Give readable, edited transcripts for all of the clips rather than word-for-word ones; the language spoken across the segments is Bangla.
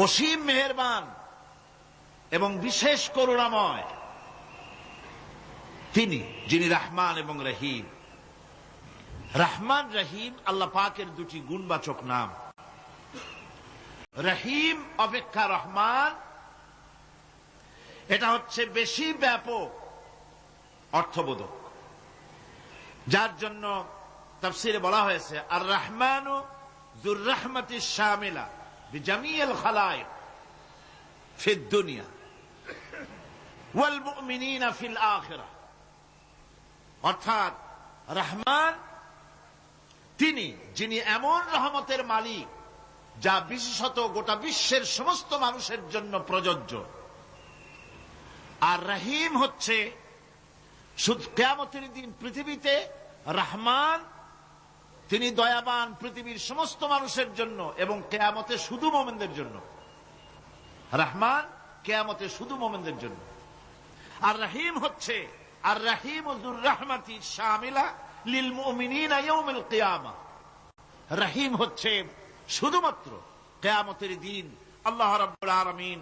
অসীম মেহেরবান এবং বিশেষ করুণাময় তিনি, যিনি রহমান এবং রহিম। রহমান রহিম আল্লাহ পাকের দুটি গুণবাচক নাম। রহিম অপেক্ষা রহমান এটা হচ্ছে বেশি ব্যাপক অর্থবোধক, যার জন্য তাফসীরে বলা হয়েছে আর রহমানু যুর রাহমাতিশ শামিলা বিজামিল খালায়েক ফিদ দুনিয়া ওয়াল মুমিনিনা ফিল আখিরাহ। অর্থাৎ রহমান তিনি, যিনি এমন রহমতের মালিক যা বিশেষত গোটা বিশ্বের সমস্ত মানুষের জন্য প্রযোজ্য। আর রহিম হচ্ছে শুধু কিয়ামতের দিন পৃথিবীতে রহমান তিনি দয়াবান পৃথিবীর সমস্ত মানুষের জন্য এবং কিয়ামতে শুধু মুমিনদের জন্য। রহমান কিয়ামতে শুধু মুমিনদের জন্য। আর রহিম হচ্ছে আর রহিম যুর রাহমাতি শামিলা লিল মুমিনিনা ইয়াউমিল কিয়ামাহ। রহিম হচ্ছে শুধুমাত্র কিয়ামতের দিন আল্লাহ রাব্বুল আলামিন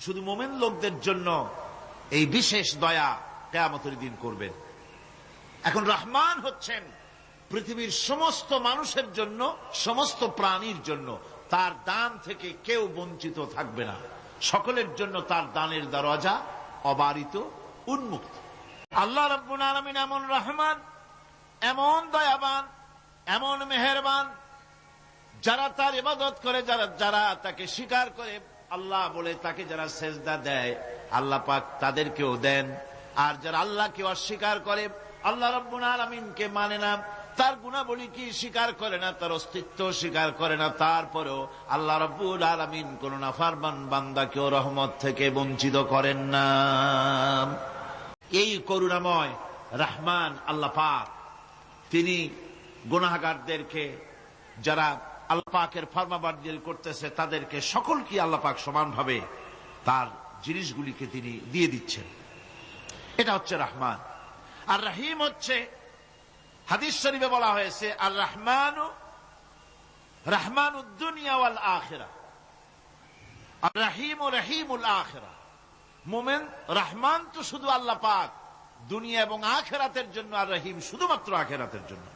শুধু মুমিন লোকদের জন্য এই বিশেষ দয়া কিয়ামতের দিন করবেন। এখন রহমান হচ্ছেন পৃথিবীর সমস্ত মানুষের জন্য, সমস্ত প্রাণীর জন্য। তার দান থেকে কেউ বঞ্চিত থাকবে না, সকলের জন্য তার দানের দরজা অবারিত, উন্মুক্ত। আল্লাহ রাব্বুল আলামিন এমন রহমান, এমন দয়াবান, এমন মেহেরবান, যারা তার ইবাদত করে, যারা তাকে স্বীকার করে, আল্লাহ বলে তাকে যারা সেজদা দেয় আল্লাহ পাক তাদেরকেও দেন। আর যারা আল্লাহকে অস্বীকার করে, আল্লাহ রাব্বুল আলামিনকে মানে না, তার গুণাবলী কি স্বীকার করে না, তার অস্তিত্ব স্বীকার করে না, তারপরেও আল্লাহ রাব্বুল আলামিন কোন নাফরমান বান্দাকেও রহমত থেকে বঞ্চিত করেন না। এই করুণাময় রহমান আল্লাহ পাক তিনি গুনাহগারদেরকে, যারা আল্লাহ পাকের ফরমাবরদারি করতেছে, তাদেরকে সকলকে আল্লাহ পাক সমানভাবে তার জিনিসগুলিকে তিনি দিয়ে দিচ্ছেন। এটা হচ্ছে রহমান। আর রহিম হচ্ছে, হাদিস শরীফে বলা হয়েছে আর রহমানু রহমানুদ দুনিয়া ওয়াল আখিরাহ আর রহিমু রহিমুল আখিরাহ। মুমিন রহমান তো শুধু আল্লাহ পাক দুনিয়া এবং আখিরাতের জন্য, আর রহিম শুধুমাত্র আখিরাতের জন্য।